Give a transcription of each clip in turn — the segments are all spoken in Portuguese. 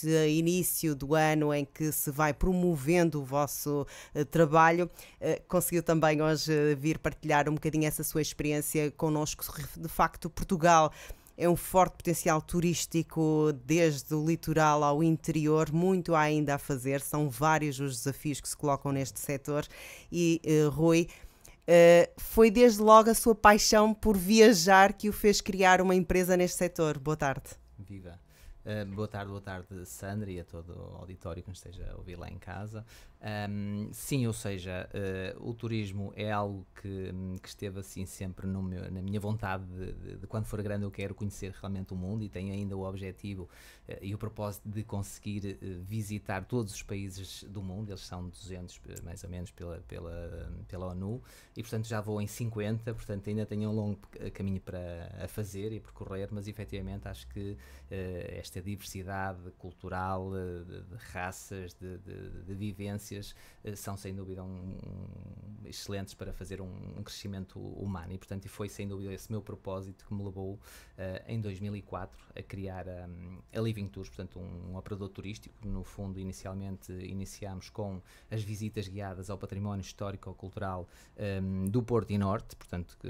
neste início do ano em que se vai promovendo o vosso trabalho. Conseguiu também hoje vir partilhar um bocadinho essa sua experiência connosco. De facto, Portugal é um forte potencial turístico desde o litoral ao interior, muito há ainda a fazer, são vários os desafios que se colocam neste setor e, Rui, foi desde logo a sua paixão por viajar que o fez criar uma empresa neste setor. Boa tarde. Viva. Boa tarde, Sandra, e a todo o auditório que nos esteja a ouvir lá em casa. Sim, ou seja, o turismo é algo que esteve assim sempre na minha vontade de quando for grande eu quero conhecer realmente o mundo, e tenho ainda o objetivo e o propósito de conseguir visitar todos os países do mundo. Eles são 200 mais ou menos pela ONU, e portanto já vou em 50, portanto ainda tenho um longo caminho para fazer e percorrer, mas efetivamente acho que esta diversidade cultural, de raças, de vivências, são sem dúvida excelentes para fazer um crescimento humano, e portanto foi sem dúvida esse meu propósito que me levou em 2004 a criar a Living Tours, portanto um operador turístico. No fundo, inicialmente iniciámos com as visitas guiadas ao património histórico-cultural do Porto e Norte, portanto que,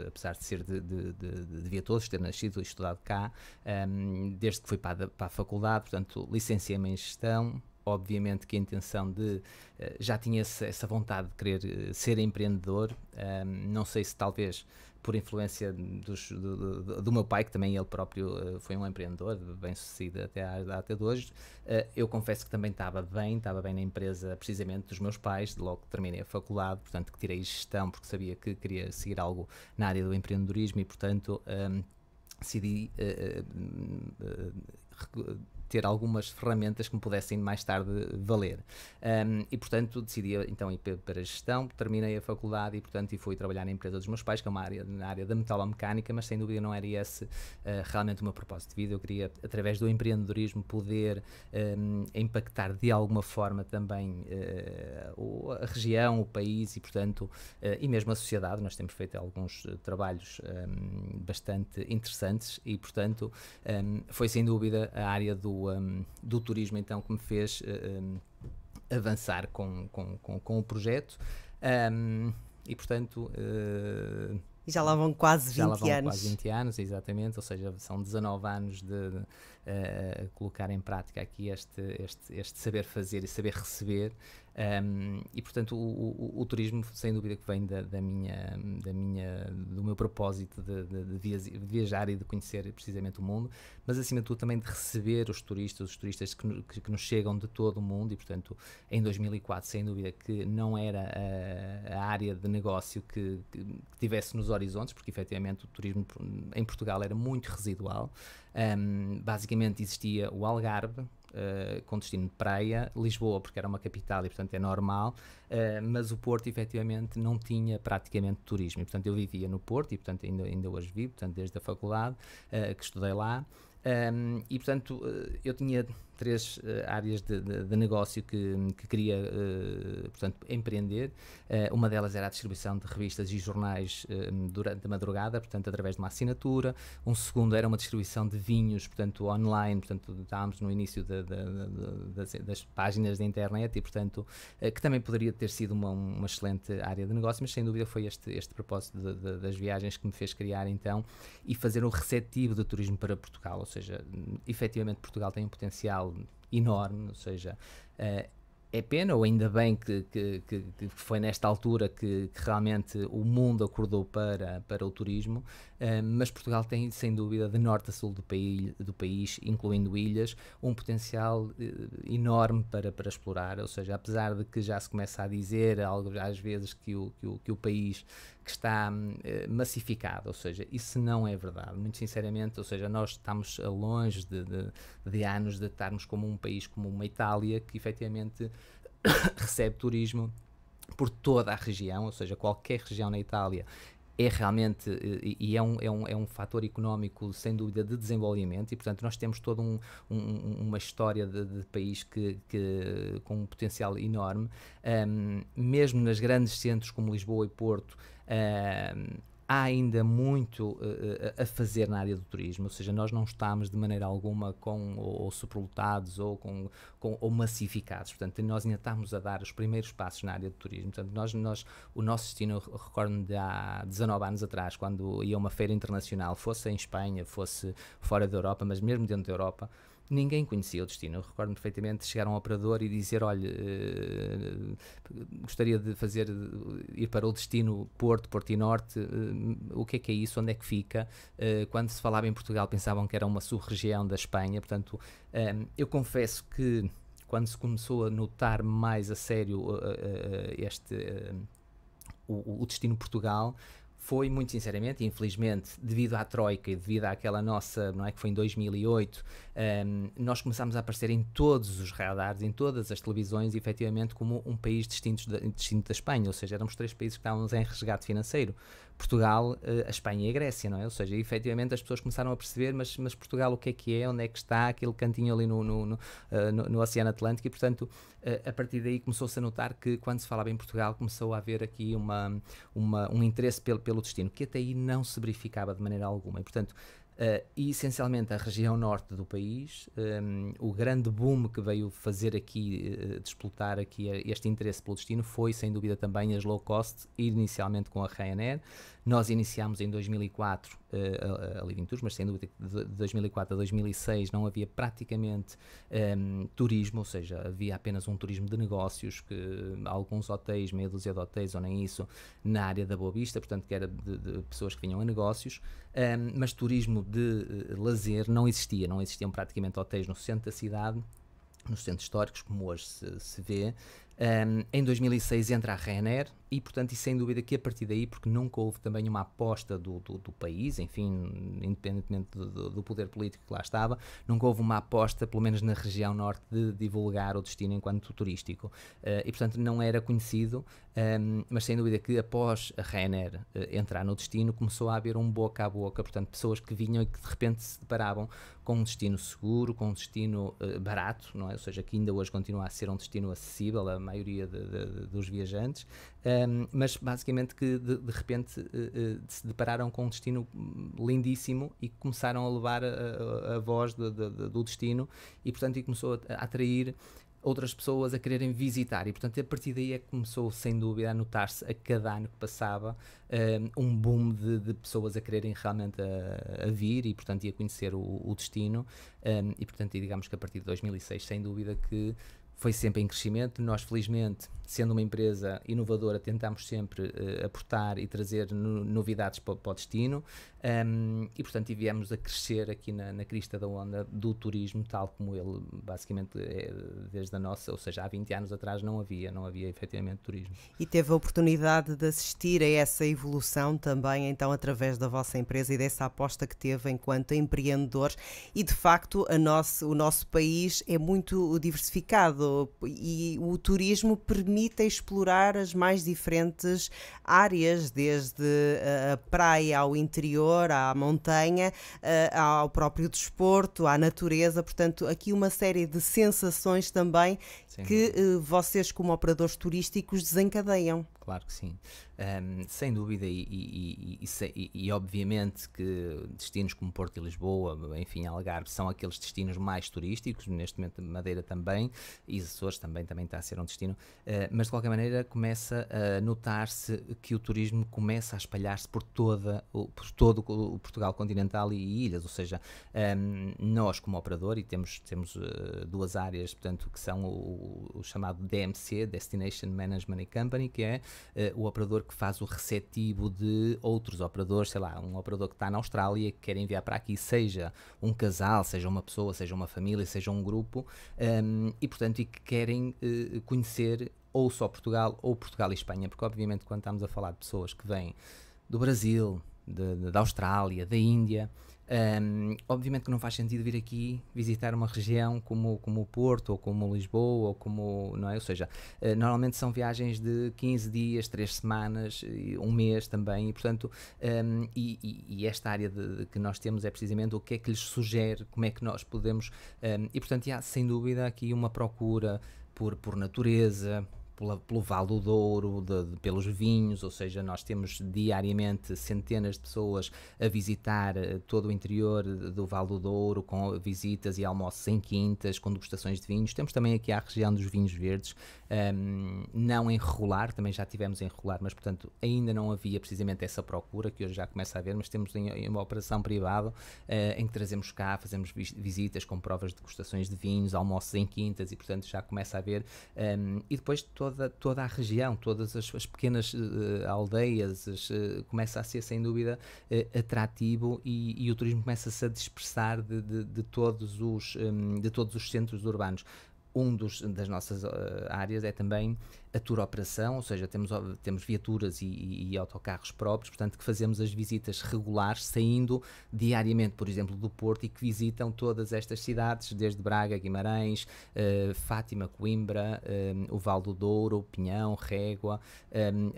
apesar de ser de Via Todos, ter nascido e estudado cá, desde que fui para a faculdade, portanto licenciei-me em gestão. Obviamente que a intenção já tinha essa vontade de querer ser empreendedor, não sei se talvez por influência do meu pai, que também ele próprio foi um empreendedor, bem sucedido até à data de hoje. Eu confesso que também estava bem na empresa precisamente dos meus pais, logo que terminei a faculdade, portanto que tirei gestão porque sabia que queria seguir algo na área do empreendedorismo, e portanto decidi ter algumas ferramentas que me pudessem mais tarde valer. E portanto decidi então ir para a gestão, terminei a faculdade e fui trabalhar na empresa dos meus pais, que é na área da metalomecânica, mas sem dúvida não era esse realmente o meu propósito de vida. Eu queria, através do empreendedorismo, poder impactar de alguma forma também a região, o país, e portanto e mesmo a sociedade. Nós temos feito alguns trabalhos bastante interessantes, e portanto foi sem dúvida a área do turismo então que me fez avançar com o projeto, e portanto E já lá vão quase 20 já lá vão anos. quase 20 anos, exatamente, ou seja, são 19 anos de colocar em prática aqui este saber fazer e saber receber, e portanto o turismo sem dúvida que vem do meu propósito de viajar e de conhecer precisamente o mundo, mas acima de tudo também de receber os turistas que nos chegam de todo o mundo. E portanto em 2004 sem dúvida que não era a área de negócio que tivesse nos horizontes, porque efetivamente o turismo em Portugal era muito residual. Basicamente existia o Algarve, com destino de praia, Lisboa porque era uma capital e portanto é normal, mas o Porto efetivamente não tinha praticamente turismo, e portanto eu vivia no Porto, e portanto ainda hoje vivo, portanto desde a faculdade que estudei lá. E portanto eu tinha três áreas de negócio que queria portanto empreender. Uma delas era a distribuição de revistas e jornais durante a madrugada, portanto através de uma assinatura. Um segundo era uma distribuição de vinhos, portanto online, portanto estávamos no início das páginas da internet, e portanto que também poderia ter sido uma excelente área de negócio, mas sem dúvida foi este propósito das viagens que me fez criar então e fazer um receptivo do turismo para Portugal. Ou seja, efetivamente Portugal tem um potencial enorme, ou seja, é pena, ou ainda bem que foi nesta altura que realmente o mundo acordou para o turismo, mas Portugal tem, sem dúvida, de norte a sul do país, incluindo ilhas, um potencial enorme para explorar. Ou seja, apesar de que já se começa a dizer às vezes que o país que está massificado, ou seja, isso não é verdade, muito sinceramente. Ou seja, nós estamos longe de anos de estarmos como um país como uma Itália, que efetivamente recebe turismo por toda a região, ou seja, qualquer região na Itália é realmente, e é um fator económico sem dúvida de desenvolvimento, e portanto nós temos toda uma história de país com um potencial enorme, mesmo nas grandes centros como Lisboa e Porto. há ainda muito a fazer na área do turismo, ou seja, nós não estamos de maneira alguma ou superlotados ou massificados, portanto nós ainda estamos a dar os primeiros passos na área do turismo. Portanto, o nosso destino, eu recordo-me de há 19 anos atrás, quando ia a uma feira internacional, fosse em Espanha, fosse fora da Europa, mas mesmo dentro da Europa, ninguém conhecia o destino. Eu recordo-me perfeitamente de chegar a um operador e dizer, olha, gostaria de ir para o destino Porto e Norte, o que é isso, onde é que fica? Quando se falava em Portugal pensavam que era uma sub-região da Espanha, portanto, eu confesso que quando se começou a notar mais a sério o destino Portugal, foi muito sinceramente, e infelizmente, devido à Troika e devido àquela nossa, não é, que foi em 2008, nós começámos a aparecer em todos os radares, em todas as televisões, efetivamente como um país distinto da Espanha, ou seja, éramos 3 países que estávamos em resgate financeiro. Portugal, a Espanha e a Grécia, não é? Ou seja, efetivamente as pessoas começaram a perceber, mas Portugal o que é, onde é que está, aquele cantinho ali no Oceano Atlântico, e portanto, a partir daí começou-se a notar que quando se falava em Portugal começou a haver aqui um interesse pelo destino, que até aí não se verificava de maneira alguma, e portanto, e essencialmente a região norte do país, o grande boom que veio fazer aqui, desplotar aqui este interesse pelo destino, foi sem dúvida também as low cost, inicialmente com a Ryanair. Nós iniciámos em 2004 a Living Tours, mas sem dúvida que de 2004 a 2006 não havia praticamente turismo, ou seja, havia apenas um turismo de negócios, que alguns hotéis, meia dúzia de hotéis ou nem isso, na área da Boa Vista, portanto que era de pessoas que vinham a negócios, mas turismo de lazer não existiam praticamente hotéis no centro da cidade, nos centros históricos, como hoje se vê. Em 2006 entra a Ryanair e, portanto, e sem dúvida que a partir daí, porque nunca houve também uma aposta do país, enfim, independentemente do poder político que lá estava, nunca houve uma aposta, pelo menos na região norte, de divulgar o destino enquanto turístico. E, portanto, não era conhecido, mas sem dúvida que após a Ryanair entrar no destino, começou a haver um boca a boca, portanto, pessoas que vinham e que de repente se deparavam com um destino seguro, com um destino barato, não é? Ou seja, que ainda hoje continua a ser um destino acessível à maioria dos viajantes, mas basicamente que de repente se depararam com um destino lindíssimo e começaram a levar a voz do destino, e portanto começou a atrair outras pessoas a quererem visitar, e portanto a partir daí é que começou sem dúvida a notar-se a cada ano que passava um boom de pessoas a quererem realmente a vir e portanto a conhecer o destino, e portanto digamos que a partir de 2006 sem dúvida que foi sempre em crescimento. Nós, felizmente, sendo uma empresa inovadora, tentámos sempre aportar e trazer novidades para o destino, e, portanto, viemos a crescer aqui na crista da onda do turismo, tal como ele, basicamente, desde a nossa, ou seja, há 20 anos atrás não havia efetivamente turismo. E teve a oportunidade de assistir a essa evolução também, então, através da vossa empresa e dessa aposta que teve enquanto empreendedor, e, de facto, o nosso país é muito diversificado e o turismo permite explorar as mais diferentes áreas, desde a praia ao interior, à montanha, ao próprio desporto, à natureza, portanto aqui uma série de sensações também que vocês como operadores turísticos desencadeiam. Claro que sim, sem dúvida, e obviamente que destinos como Porto e Lisboa, enfim, Algarve, são aqueles destinos mais turísticos, neste momento Madeira também, e Açores também está a ser um destino, mas de qualquer maneira começa a notar-se que o turismo começa a espalhar-se por todo o Portugal continental e ilhas, ou seja, nós como operador, e temos duas áreas, portanto, que são o chamado DMC, Destination Management Company, que é o operador que faz o receptivo de outros operadores, sei lá, um operador que está na Austrália e que quer enviar para aqui, seja um casal, seja uma pessoa, seja uma família, seja um grupo, e portanto e que querem conhecer ou só Portugal ou Portugal e Espanha, porque obviamente quando estamos a falar de pessoas que vêm do Brasil, da Austrália, da Índia, obviamente que não faz sentido vir aqui visitar uma região como o Porto ou como Lisboa ou como, não é? Ou seja, normalmente são viagens de 15 dias, 3 semanas, um mês também, e portanto e esta área que nós temos é precisamente o que é que lhes sugere, como é que nós podemos, e portanto há sem dúvida aqui uma procura por natureza, pelo Vale do Douro, pelos vinhos, ou seja, nós temos diariamente centenas de pessoas a visitar todo o interior do Vale do Douro, com visitas e almoços em quintas, com degustações de vinhos. Temos também aqui a região dos vinhos verdes, não em regular, também já tivemos em regular, mas portanto ainda não havia precisamente essa procura, que hoje já começa a haver, mas temos em uma operação privada em que trazemos cá, fazemos visitas com provas de degustações de vinhos, almoços em quintas, e portanto já começa a haver, e depois toda a região, todas as pequenas aldeias, começa a ser sem dúvida atrativo, e o turismo começa-se a dispersar de todos os centros urbanos. Das nossas áreas é também a tour operação, ou seja, temos viaturas e autocarros próprios, portanto que fazemos as visitas regulares, saindo diariamente, por exemplo, do Porto, e que visitam todas estas cidades, desde Braga, Guimarães, Fátima, Coimbra, o Vale do Douro, Pinhão, Régua,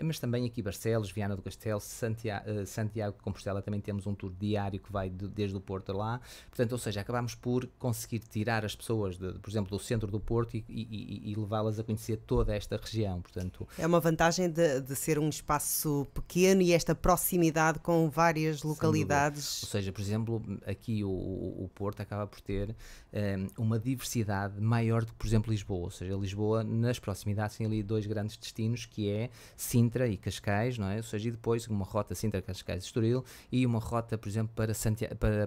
mas também aqui Barcelos, Viana do Castelo, Santiago de Compostela, também temos um tour diário que vai desde o Porto a lá, portanto, ou seja, acabamos por conseguir tirar as pessoas, por exemplo, do centro do Porto e levá-las a conhecer toda esta região. Portanto, é uma vantagem de ser um espaço pequeno e esta proximidade com várias localidades. Ou seja, por exemplo, aqui o Porto acaba por ter uma diversidade maior do que, por exemplo, Lisboa. Ou seja, Lisboa, nas proximidades, tem ali dois grandes destinos, que é Sintra e Cascais, não é? Ou seja, e depois uma rota Sintra, Cascais e Estoril, e uma rota, por exemplo,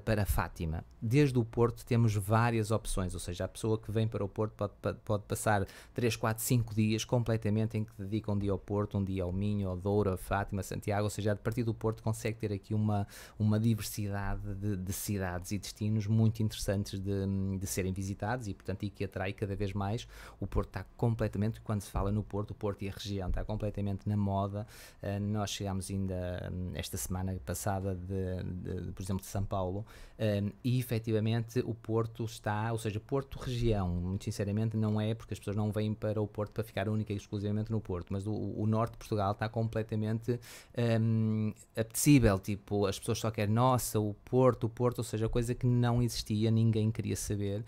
para Fátima. Desde o Porto temos várias opções, ou seja, a pessoa que vem para o Porto pode passar 3, 4, 5 dias completamente, em que dedica um dia ao Porto, um dia ao Minho, ao Douro, a Fátima, a Santiago, ou seja, a partir do Porto consegue ter aqui uma diversidade de cidades e destinos muito interessantes de serem visitados, e portanto que atrai cada vez mais. O Porto está completamente, quando se fala no Porto, o Porto e a região está completamente na moda. Nós chegámos ainda esta semana passada por exemplo, de São Paulo, e efetivamente o Porto está, ou seja, Porto região, muito sinceramente não é, porque as pessoas não vêm para o Porto para ficar única e exclusivamente no Porto, mas o norte de Portugal está completamente apetecível, tipo, as pessoas só querem, nossa, o Porto, ou seja, coisa que não existia, ninguém queria saber,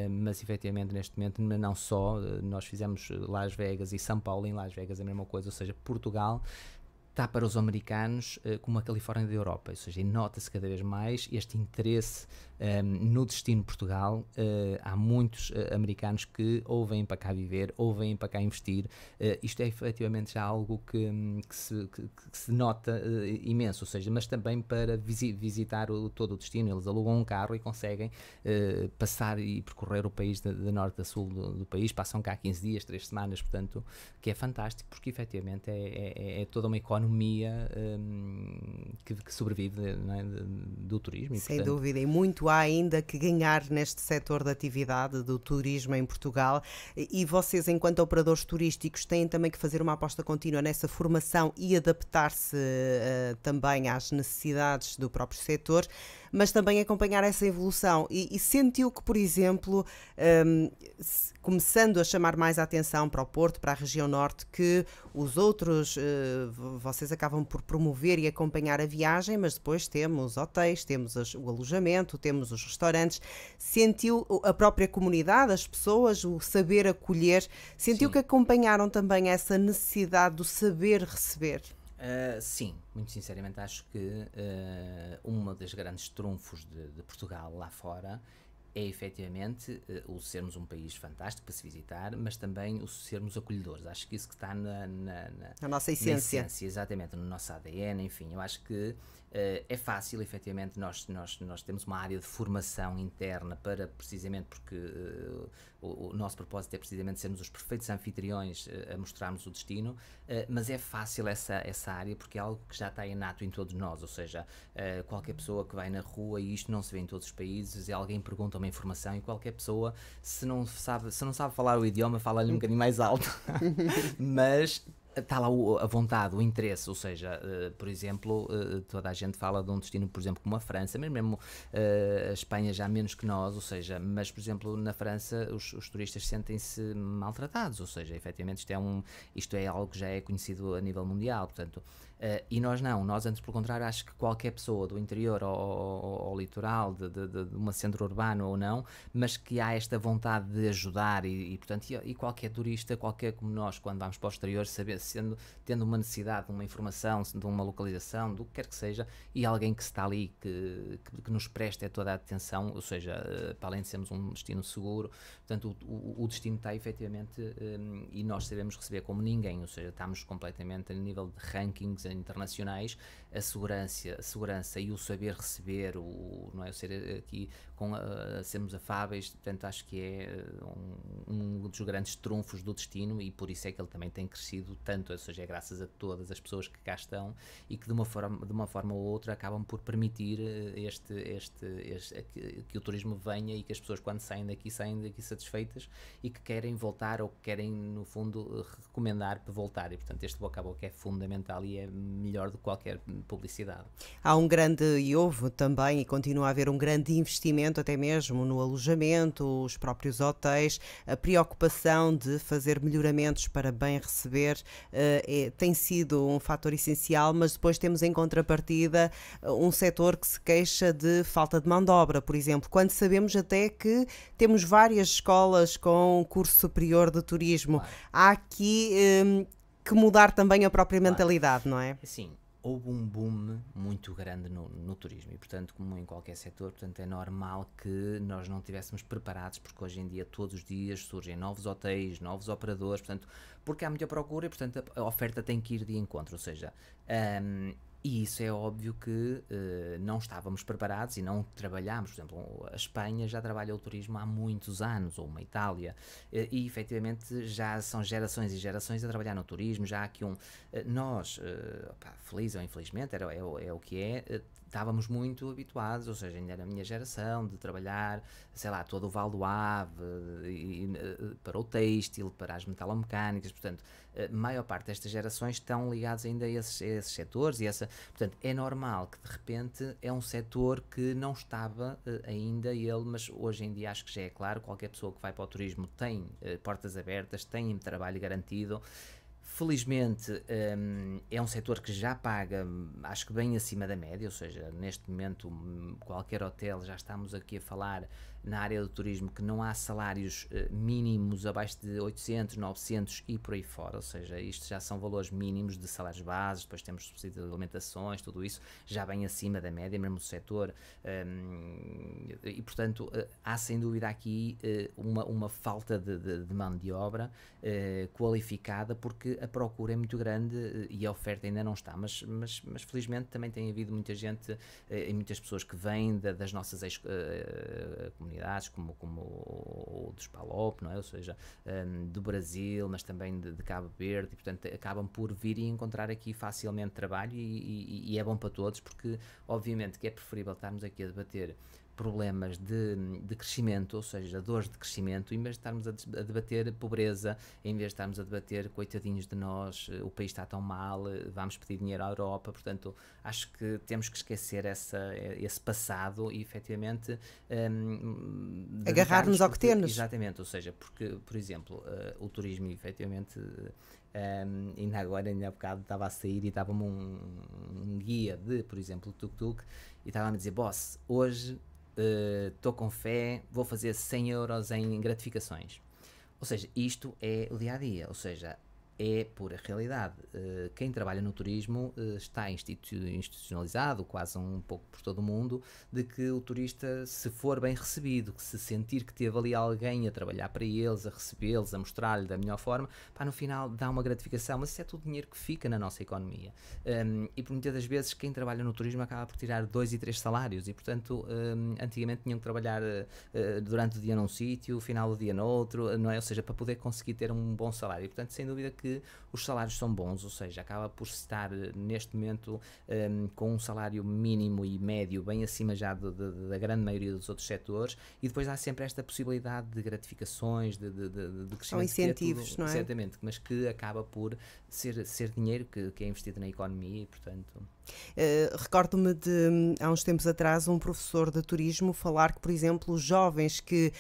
mas efetivamente neste momento não só, nós fizemos Las Vegas e São Paulo, em Las Vegas a mesma coisa, ou seja, Portugal está para os americanos como a Califórnia da Europa, ou seja, nota-se cada vez mais este interesse no destino Portugal. Há muitos americanos que ou vêm para cá viver ou vêm para cá investir. Isto é efetivamente já algo que se nota imenso, ou seja, mas também para visitar todo o destino. Eles alugam um carro e conseguem passar e percorrer o país de norte a sul do país, passam cá 15 dias, 3 semanas, portanto, que é fantástico, porque efetivamente é toda uma economia que sobrevive, não é, do turismo. E, sem portanto, dúvida, e muito há ainda que ganhar neste setor de atividade do turismo em Portugal, e vocês, enquanto operadores turísticos, têm também que fazer uma aposta contínua nessa formação e adaptar-se também às necessidades do próprio setor, mas também acompanhar essa evolução. E sentiu que, por exemplo, começando a chamar mais a atenção para o Porto, para a região norte, que os outros, vocês acabam por promover e acompanhar a viagem, mas depois temos hotéis, temos o alojamento, temos os restaurantes. Sentiu a própria comunidade, as pessoas, o saber acolher, sentiu Sim. que acompanharam também essa necessidade do saber receber? Sim, muito sinceramente acho que uma das grandes trunfos de Portugal lá fora é efetivamente o sermos um país fantástico para se visitar, mas também o sermos acolhedores. Acho que isso que está na nossa essência. Exatamente, no nosso ADN, enfim, eu acho que é fácil, efetivamente, nós temos uma área de formação interna para, precisamente porque o nosso propósito é precisamente sermos os perfeitos anfitriões a mostrarmos o destino, mas é fácil essa área porque é algo que já está inato em todos nós, ou seja, qualquer pessoa que vai na rua, e isto não se vê em todos os países, e alguém pergunta uma informação e qualquer pessoa, se não sabe falar o idioma, fala-lhe um bocadinho mais alto, mas está lá a vontade, o interesse, ou seja, por exemplo, toda a gente fala de um destino, por exemplo, como a França, mas mesmo a Espanha já menos que nós, ou seja, mas por exemplo na França os turistas sentem-se maltratados, ou seja, efetivamente isto é algo que já é conhecido a nível mundial, portanto, E nós não, nós antes pelo contrário, acho que qualquer pessoa do interior ao litoral, de uma centro urbano ou não, mas que há esta vontade de ajudar portanto, e qualquer turista, qualquer como nós, quando vamos para o exterior, tendo uma necessidade de uma informação, de uma localização, do que quer que seja, e alguém que está ali, que nos preste toda a atenção, ou seja, para além de sermos um destino seguro, portanto, o destino está efetivamente, e nós sabemos receber como ninguém, ou seja, estamos completamente a nível de rankings internacionais, a segurança e o saber receber, não é, o ser aqui sermos afáveis, portanto acho que é um dos grandes trunfos do destino, e por isso é que ele também tem crescido tanto, ou seja, é graças a todas as pessoas que cá estão e que de uma forma ou outra acabam por permitir que o turismo venha, e que as pessoas quando saem daqui satisfeitas e que querem voltar, ou que querem no fundo recomendar para voltar, e portanto este boca a boca é fundamental e é melhor do que qualquer publicidade. Há um grande, e houve também, e continua a haver um grande investimento até mesmo no alojamento, os próprios hotéis, a preocupação de fazer melhoramentos para bem receber tem sido um fator essencial, mas depois temos em contrapartida um setor que se queixa de falta de mão de obra, por exemplo, quando sabemos até que temos várias escolas com curso superior de turismo. Claro. Há aqui que mudar também a própria Claro. mentalidade, não é? Sim, houve um boom muito grande no turismo, e portanto, como em qualquer setor, portanto, é normal que nós não estivéssemos preparados, porque hoje em dia, todos os dias, surgem novos hotéis, novos operadores, portanto, porque há muita procura e portanto a oferta tem que ir de encontro, ou seja, e isso é óbvio que não estávamos preparados e não trabalhámos. Por exemplo, a Espanha já trabalha o turismo há muitos anos, ou uma Itália, e efetivamente já são gerações e gerações a trabalhar no turismo. Já há aqui nós, feliz ou infelizmente, é o que é, estávamos muito habituados, ou seja, ainda na minha geração, de trabalhar, sei lá, todo o Val do Ave, para o têxtil, para as metalomecânicas, portanto, a maior parte destas gerações estão ligadas ainda a esses setores, portanto, é normal que de repente é um setor que não estava ainda mas hoje em dia acho que já é claro, qualquer pessoa que vai para o turismo tem portas abertas, tem trabalho garantido. Felizmente é um setor que já paga, acho que bem acima da média, ou seja, neste momento qualquer hotel, já estamos aqui a falar na área do turismo, que não há salários mínimos abaixo de 800, 900 e por aí fora, ou seja, isto já são valores mínimos de salários bases, depois temos subsídio de alimentações, tudo isso já bem acima da média, mesmo o setor, e portanto há sem dúvida aqui uma falta de mão de obra qualificada, porque a procura é muito grande e a oferta ainda não está, mas felizmente também tem havido muita gente e muitas pessoas que vêm das nossas comunidades, como o dos PALOP, não é? Ou seja, do Brasil, mas também de Cabo Verde, e portanto acabam por vir e encontrar aqui facilmente trabalho, e é bom para todos, porque obviamente que é preferível estarmos aqui a debater problemas de crescimento, ou seja, dores de crescimento, em vez de estarmos a debater pobreza, em vez de estarmos a debater coitadinhos de nós, o país está tão mal, vamos pedir dinheiro à Europa. Portanto, acho que temos que esquecer esse passado e efetivamente agarrar-nos ao que temos. Exatamente, ou seja, porque, por exemplo, o turismo efetivamente... ainda há bocado estava a sair e estava-me um guia por exemplo, tuk-tuk, e estava-me a dizer: boss, hoje estou com fé, vou fazer 100 euros em gratificações. Ou seja, isto é o dia-a-dia, ou seja, é pura realidade. Quem trabalha no turismo está institucionalizado, quase um pouco por todo o mundo, de que o turista, se for bem recebido, que se sentir que teve ali alguém a trabalhar para eles, a recebê-los, a mostrar-lhe da melhor forma, no final dá uma gratificação, mas isso é tudo dinheiro que fica na nossa economia. E por muitas das vezes quem trabalha no turismo acaba por tirar 2 e 3 salários, e portanto antigamente tinham que trabalhar durante o dia num sítio, o final do dia no outro, não é? Ou seja, para poder conseguir ter um bom salário. E portanto, sem dúvida que os salários são bons, ou seja, acaba por estar neste momento com um salário mínimo e médio bem acima já da grande maioria dos outros setores, e depois há sempre esta possibilidade de gratificações, de crescimento. São incentivos, não é? Certamente, mas que acaba por ser dinheiro que é investido na economia, e portanto... Recordo-me de, há uns tempos atrás, um professor de turismo falar que, por exemplo, os jovens que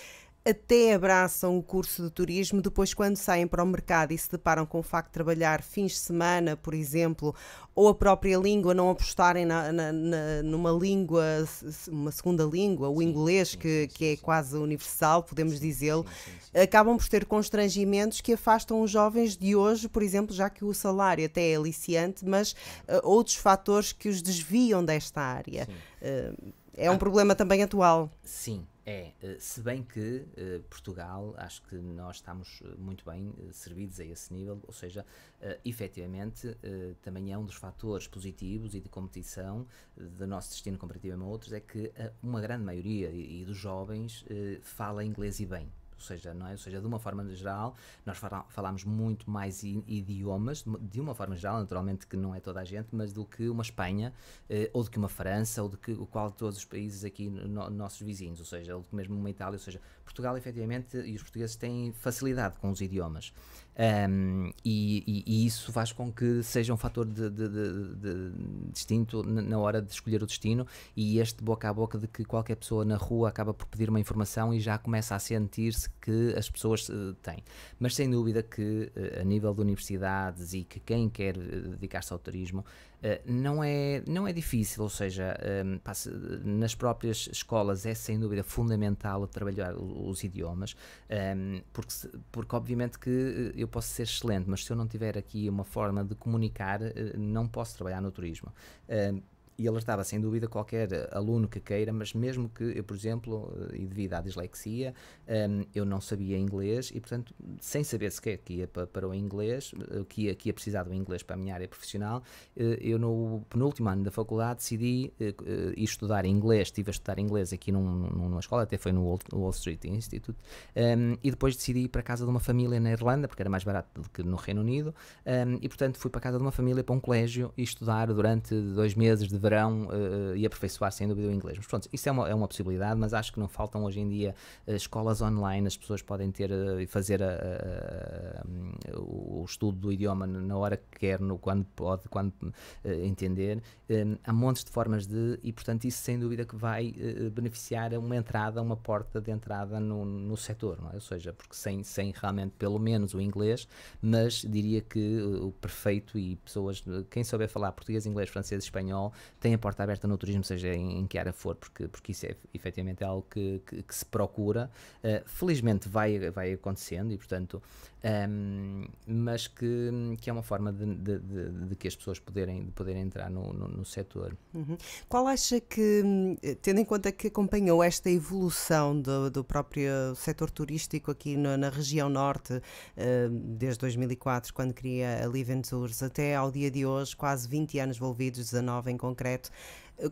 até abraçam o curso de turismo, depois quando saem para o mercado e se deparam com o facto de trabalhar fins de semana, por exemplo, ou a própria língua, não apostarem numa língua, uma segunda língua, o Sim, inglês, sim, sim, que sim, é sim. quase universal, podemos Sim, dizê-lo, sim, sim, sim. acabam por ter constrangimentos que afastam os jovens de hoje, por exemplo, já que o salário até é aliciante, mas Claro. outros fatores que os desviam desta área. Sim. É um problema também atual. Sim, é. Se bem que Portugal, acho que nós estamos muito bem servidos a esse nível, ou seja, efetivamente também é um dos fatores positivos e de competição do nosso destino comparativo a outros, é que uma grande maioria e dos jovens fala inglês e bem. Ou seja, não é? Ou seja, de uma forma geral, nós falamos muito mais idiomas, de uma forma geral, naturalmente que não é toda a gente, mas do que uma Espanha, ou do que uma França, ou do que o qual todos os países aqui nossos vizinhos, ou seja, ou do que mesmo uma Itália, ou seja, Portugal efetivamente, e os portugueses têm facilidade com os idiomas. E isso faz com que seja um fator de distinto na hora de escolher o destino, e este boca a boca de que qualquer pessoa na rua acaba por pedir uma informação e já começa a sentir-se que as pessoas têm. Mas sem dúvida que a nível de universidades e que quem quer dedicar-se ao turismo, não é difícil, ou seja, nas próprias escolas é sem dúvida fundamental trabalhar os idiomas, porque obviamente que eu posso ser excelente, mas se eu não tiver aqui uma forma de comunicar, não posso trabalhar no turismo. E alertava sem dúvida qualquer aluno que queira, mas mesmo que eu, por exemplo, e devido à dislexia, eu não sabia inglês e, portanto, sem saber sequer que ia para o inglês, que ia precisar do inglês para a minha área profissional, eu no penúltimo ano da faculdade decidi ir estudar inglês. Estive a estudar inglês aqui numa escola, até foi no Wall Street Institute, e depois decidi ir para a casa de uma família na Irlanda, porque era mais barato do que no Reino Unido, e, portanto, fui para a casa de uma família, para um colégio, e estudar durante 2 meses de verão e aperfeiçoar sem dúvida o inglês. Mas pronto, isso é uma possibilidade, mas acho que não faltam hoje em dia escolas online, as pessoas podem ter e fazer o estudo do idioma na hora que quer, quando pode, quando entender. Há montes de formas e portanto isso sem dúvida que vai beneficiar uma porta de entrada no setor, não é? Ou seja, porque sem realmente pelo menos o inglês, mas diria que o perfeito, e pessoas, quem souber falar português, inglês, francês, espanhol, tem a porta aberta no turismo, seja em que área for, porque isso é efetivamente algo que se procura. Felizmente vai acontecendo e, portanto, mas que é uma forma de que as pessoas poderem entrar no setor. Uhum. Qual acha que, tendo em conta que acompanhou esta evolução do próprio setor turístico aqui na região norte, desde 2004, quando cria a Live Tours, até ao dia de hoje, quase 20 anos envolvidos, 19 em concreto,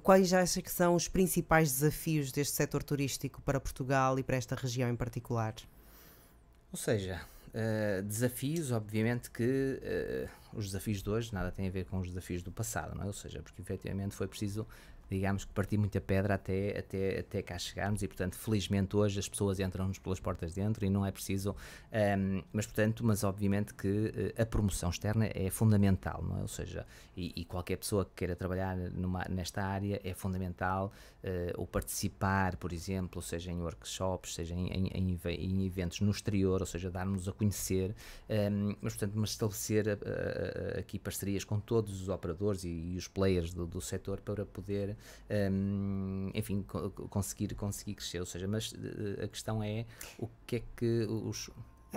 quais acha que são os principais desafios deste setor turístico para Portugal e para esta região em particular? Ou seja, desafios, obviamente que os desafios de hoje nada têm a ver com os desafios do passado, não é? Ou seja, porque efetivamente foi preciso, digamos que partir muita pedra até cá chegarmos, e portanto felizmente hoje as pessoas entram-nos pelas portas dentro e não é preciso, mas obviamente que a promoção externa é fundamental, não é? Ou seja, e qualquer pessoa que queira trabalhar nesta área é fundamental, ou participar, por exemplo, seja em workshops, seja em eventos no exterior, ou seja, dar-nos a conhecer, mas estabelecer aqui parcerias com todos os operadores e os players do setor para poder, enfim, conseguir crescer. Ou seja, mas a questão é o que é que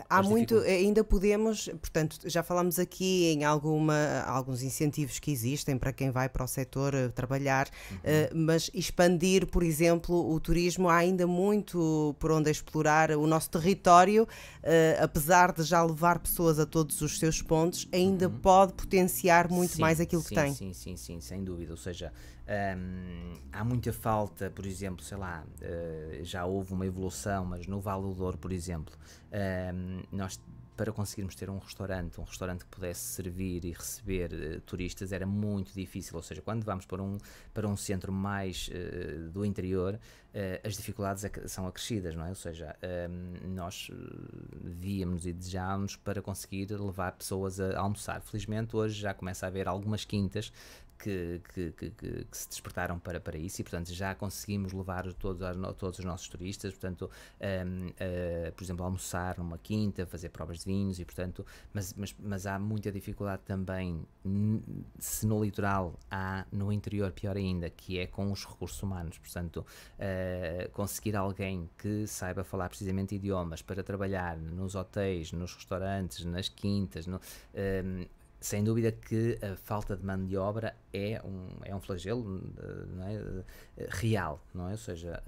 Há muito, ainda podemos, portanto, já falamos aqui em alguns incentivos que existem para quem vai para o setor trabalhar, mas expandir, por exemplo, o turismo, há ainda muito por onde explorar. O nosso território, apesar de já levar pessoas a todos os seus pontos, ainda pode potenciar muito mais aquilo que tem. Sim, sem dúvida. Ou seja, há muita falta, por exemplo, sei lá, já houve uma evolução, mas no Vale do Douro, por exemplo, nós, para conseguirmos ter um restaurante que pudesse servir e receber turistas, era muito difícil. Ou seja, quando vamos para um centro mais do interior, as dificuldades são acrescidas, não é? Ou seja, nós víamos e desejávamos para conseguir levar pessoas a almoçar. Felizmente hoje já começa a haver algumas quintas que se despertaram para isso, e portanto já conseguimos levar todos os nossos turistas, portanto, por exemplo, almoçar numa quinta, fazer provas de vinhos, e portanto, mas há muita dificuldade também, se no litoral há, no interior pior ainda, que é com os recursos humanos. Portanto, conseguir alguém que saiba falar precisamente idiomas para trabalhar nos hotéis, nos restaurantes, nas quintas, sem dúvida que a falta de mão de obra é um flagelo, não é? Real, não é? Ou seja,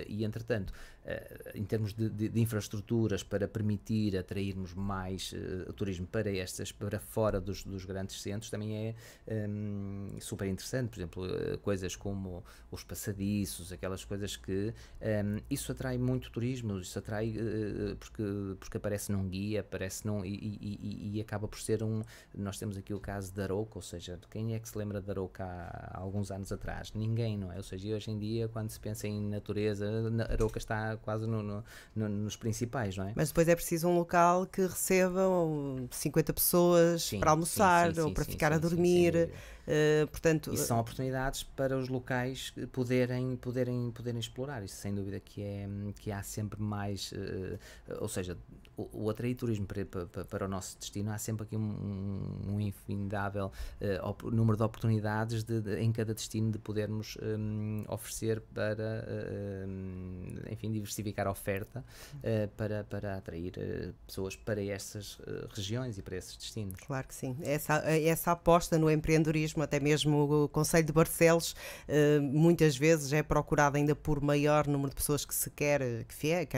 entretanto, em termos de infraestruturas para permitir atrairmos mais turismo para fora dos grandes centros, também é super interessante. Por exemplo, coisas como os passadiços, aquelas coisas que isso atrai muito turismo, isso atrai porque aparece num guia, aparece e acaba por ser nós temos aqui o caso de Arouca, ou seja, quem é que se lembra de Arouca há alguns anos atrás? Ninguém, não é? Ou seja, hoje em dia, quando se pensa em natureza, Arouca está quase nos principais, não é? Mas depois é preciso um local que receba 50 pessoas para almoçar ou para ficar a dormir. Portanto, e são oportunidades para os locais poderem explorar. Isso sem dúvida que há sempre mais, ou seja, o atrair turismo para o nosso destino, há sempre aqui um infindável número de oportunidades em cada destino de podermos oferecer para, enfim, diversificar a oferta para atrair pessoas para essas regiões e para esses destinos. Claro que sim. Essa aposta no empreendedorismo, até mesmo o Concelho de Barcelos, muitas vezes é procurado ainda por maior número de pessoas que se quer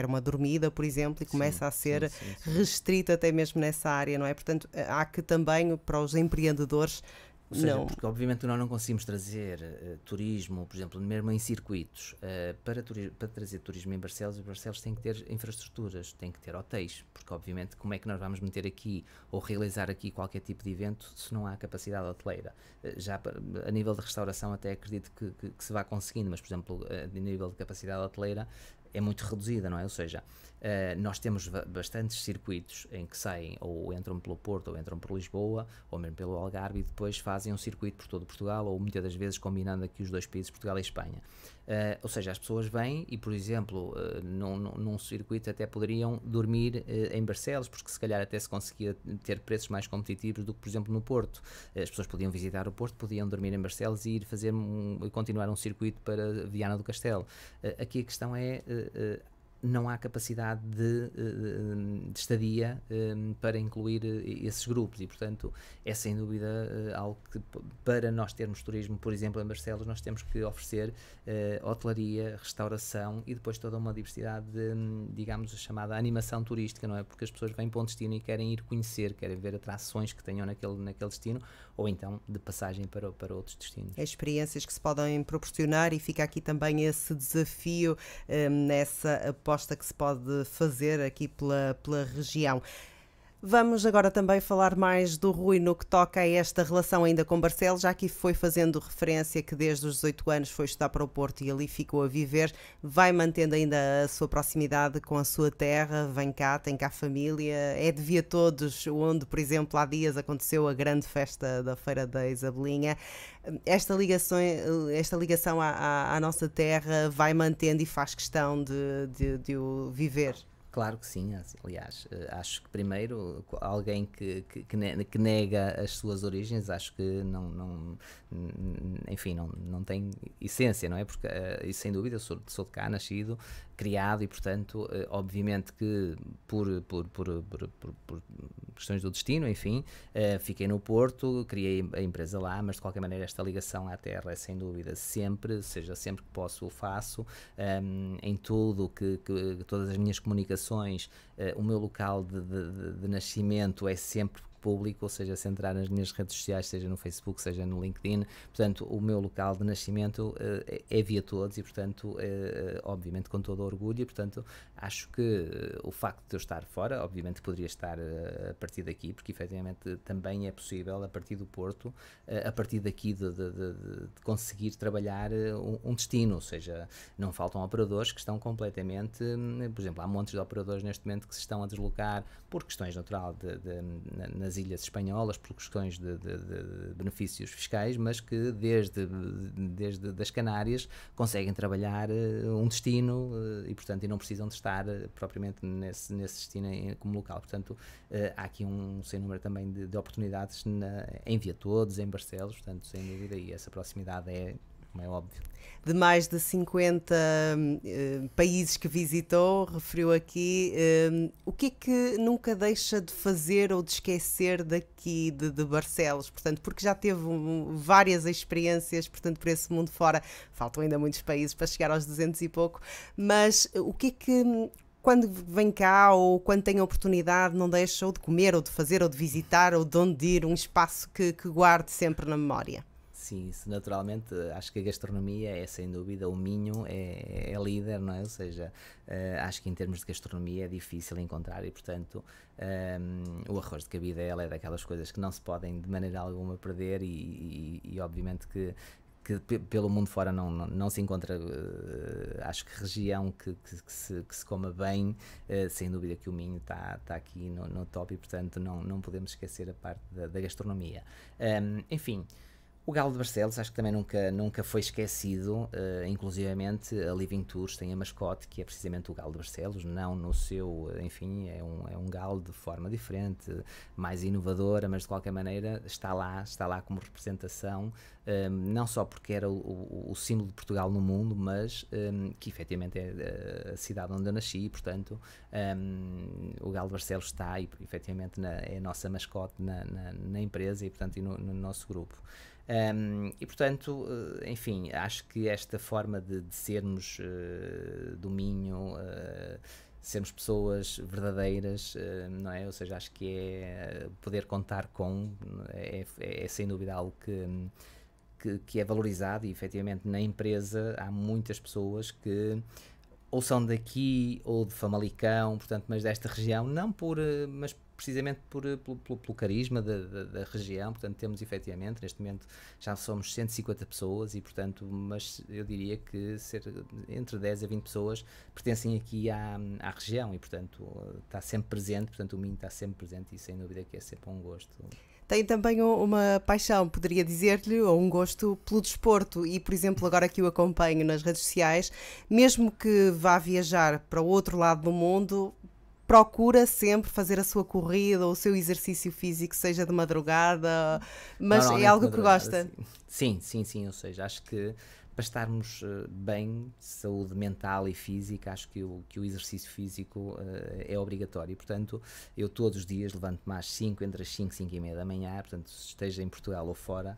uma dormida, por exemplo, e começa a ser restrito até mesmo nessa área, não é? Portanto, há que também, para os empreendedores, ou seja, porque obviamente nós não conseguimos trazer turismo, por exemplo, mesmo em circuitos, para trazer turismo em Barcelos, os Barcelos têm que ter infraestruturas, têm que ter hotéis, porque obviamente como é que nós vamos meter aqui ou realizar aqui qualquer tipo de evento se não há capacidade hoteleira? Já a nível de restauração até acredito que se vá conseguindo, mas por exemplo, a nível de capacidade hoteleira é muito reduzida, não é? Ou seja, nós temos bastantes circuitos em que saem ou entram pelo Porto ou entram por Lisboa ou mesmo pelo Algarve e depois fazem um circuito por todo Portugal, ou muitas das vezes combinando aqui os dois países, Portugal e Espanha. Ou seja, as pessoas vêm e, por exemplo, num circuito até poderiam dormir em Barcelos, porque se calhar até se conseguia ter preços mais competitivos do que, por exemplo, no Porto. As pessoas podiam visitar o Porto, podiam dormir em Barcelos e ir continuar um circuito para Viana do Castelo. Aqui a questão é não há capacidade de estadia para incluir esses grupos e, portanto, é sem dúvida algo que, para nós termos turismo, por exemplo, em Barcelos, nós temos que oferecer hotelaria, restauração e depois toda uma diversidade de, digamos, a chamada animação turística, não é? Porque as pessoas vêm para um destino e querem ir conhecer, querem ver atrações que tenham naquele destino, ou então de passagem para outros destinos. Experiências que se podem proporcionar, e fica aqui também esse desafio nessa aposta que se pode fazer aqui pela região. Vamos agora também falar mais do Rui no que toca a esta relação ainda com Barcelos, já que foi fazendo referência que desde os 18 anos foi estudar para o Porto e ali ficou a viver, vai mantendo ainda a sua proximidade com a sua terra, vem cá, tem cá família, é de Via Todos, onde, por exemplo, há dias aconteceu a grande festa da Feira da Isabelinha. Esta ligação à nossa terra vai mantendo e faz questão de o viver. Claro que sim, aliás, acho que primeiro alguém que nega as suas origens, acho que enfim, não tem essência, não é? Porque, e sem dúvida, sou de cá, nascido, criado e, portanto, obviamente que por questões do destino, enfim, fiquei no Porto, criei a empresa lá, mas de qualquer maneira esta ligação à terra é sem dúvida sempre, seja sempre que posso o faço, em tudo, todas as minhas comunicações, o meu local de nascimento é sempre público, ou seja, se entrar nas minhas redes sociais, seja no Facebook, seja no LinkedIn, portanto, o meu local de nascimento é Via Todos e, portanto, obviamente com todo o orgulho e, portanto, acho que o facto de eu estar fora, obviamente poderia estar a partir daqui, porque efetivamente também é possível a partir do Porto, a partir daqui de conseguir trabalhar um destino, ou seja, não faltam operadores que estão completamente, por exemplo, há montes de operadores neste momento que se estão a deslocar por questões natural nas das ilhas espanholas por questões de benefícios fiscais, mas que desde das Canárias conseguem trabalhar um destino e, portanto, e não precisam de estar propriamente nesse destino como local. Portanto, há aqui sem número também de oportunidades em Via Todos, em Barcelos, portanto, sem dúvida, e essa proximidade como é óbvio. De mais de 50 países que visitou, referiu aqui, o que é que nunca deixa de fazer ou de esquecer daqui de Barcelos? Portanto, porque já teve várias experiências, portanto, por esse mundo fora, faltam ainda muitos países para chegar aos 200 e pouco, mas o que é que, quando vem cá ou quando tem a oportunidade, não deixa ou de comer, ou de fazer, ou de visitar, ou de onde ir, um espaço que guarde sempre na memória? Sim, isso naturalmente, acho que a gastronomia é sem dúvida, o Minho é líder, não é? Ou seja, acho que em termos de gastronomia é difícil encontrar e, portanto, o arroz de cabidela é daquelas coisas que não se podem de maneira alguma perder e obviamente que pelo mundo fora não se encontra, acho que região que se coma bem, sem dúvida que o Minho está aqui no top e, portanto, não podemos esquecer a parte da gastronomia. Enfim, o Galo de Barcelos acho que também nunca foi esquecido, inclusivamente a Living Tours tem a mascote que é precisamente o Galo de Barcelos, não no seu, enfim, é um galo de forma diferente, mais inovadora, mas de qualquer maneira está lá como representação, não só porque era o símbolo de Portugal no mundo, mas que efetivamente é a cidade onde eu nasci, portanto o Galo de Barcelos está e efetivamente é a nossa mascote na empresa e, portanto, e no nosso grupo. E portanto, enfim, acho que esta forma de sermos do Minho, sermos pessoas verdadeiras, não é? Ou seja, acho que é poder contar é sem dúvida algo que é valorizado e efetivamente na empresa há muitas pessoas que ou são daqui ou de Famalicão, portanto, mas desta região, mas precisamente pelo carisma da região, portanto temos efetivamente, neste momento já somos 150 pessoas e portanto, mas eu diria que entre 10 a 20 pessoas pertencem aqui à região e portanto está sempre presente, portanto o Minho está sempre presente e sem dúvida que é sempre um gosto. Tem também uma paixão, poderia dizer-lhe, ou um gosto pelo desporto e, por exemplo, agora que o acompanho nas redes sociais, mesmo que vá viajar para o outro lado do mundo, procura sempre fazer a sua corrida ou o seu exercício físico, seja de madrugada, mas é algo que gosta. Sim, ou seja, acho que para estarmos bem, saúde mental e física, acho que o exercício físico é obrigatório. Portanto, eu todos os dias levanto-me às 5, entre as 5 e 5 e meia da manhã, portanto, esteja em Portugal ou fora,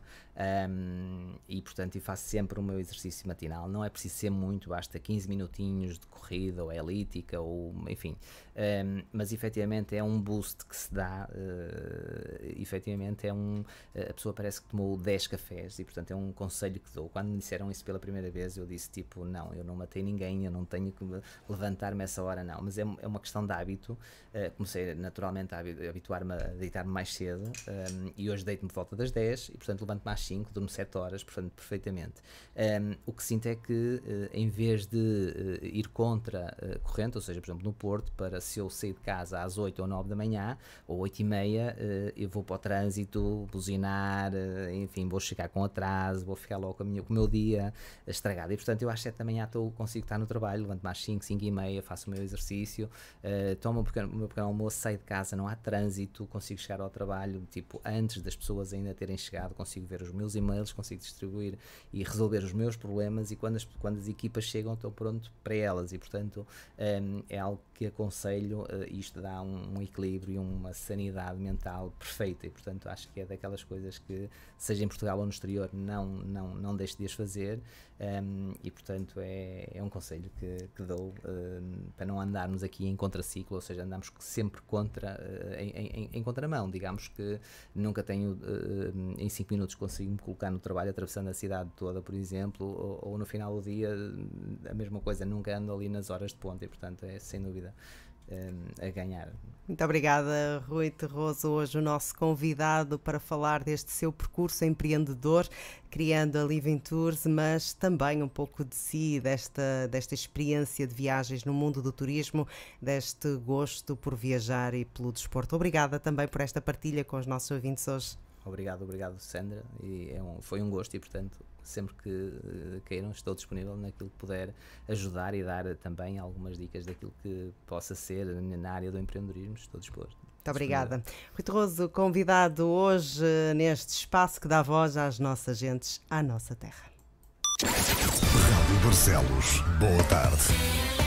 e portanto, faço sempre o meu exercício matinal. Não é preciso ser muito, basta 15 minutinhos de corrida ou elíptica, ou enfim, mas efetivamente é um boost que se dá, efetivamente a pessoa parece que tomou 10 cafés e portanto é um conselho que dou. Quando me disseram isso pela primeira vez eu disse tipo, não, eu não matei ninguém, eu não tenho que levantar-me essa hora, não, mas é uma questão de hábito. Comecei naturalmente a habituar-me a deitar-me mais cedo, e hoje deito-me por volta das 10 e portanto levanto-me às 5, durmo 7 horas, portanto perfeitamente. O que sinto é que em vez de ir contra a corrente, ou seja, por exemplo no Porto, para se eu sair de casa às 8 ou 9 da manhã ou 8 e meia, eu vou para o trânsito, buzinar, enfim, vou chegar com atraso, vou ficar logo com o meu dia estragado e portanto eu às 7 da manhã consigo estar no trabalho, levanto-me às 5, 5 e meia, faço o meu exercício, tomo o meu pequeno almoço, saio de casa, não há trânsito, consigo chegar ao trabalho tipo antes das pessoas ainda terem chegado, consigo ver os meus e-mails, consigo distribuir e resolver os meus problemas e quando as equipas chegam estou pronto para elas e portanto é algo que aconselho, isto dá um equilíbrio e uma sanidade mental perfeita e portanto acho que é daquelas coisas que seja em Portugal ou no exterior não deixe de as fazer, e portanto é um conselho que dou, para não andarmos aqui em contraciclo, ou seja, andamos sempre em contramão, digamos que nunca tenho em 5 minutos consigo me colocar no trabalho atravessando a cidade toda, por exemplo, ou no final do dia a mesma coisa, nunca ando ali nas horas de ponta e portanto é sem dúvida a ganhar. Muito obrigada, Rui Terroso, hoje o nosso convidado para falar deste seu percurso empreendedor, criando a Living Tours, mas também um pouco de si, desta experiência de viagens no mundo do turismo, deste gosto por viajar e pelo desporto. Obrigada também por esta partilha com os nossos ouvintes hoje. Obrigado, Sandra, e foi um gosto e, portanto, sempre que queiram, estou disponível naquilo que puder ajudar e dar também algumas dicas daquilo que possa ser na área do empreendedorismo, estou disposto. Muito obrigada. Rui Terroso, convidado hoje neste espaço que dá voz às nossas gentes, à nossa terra. Rádio Barcelos, boa tarde.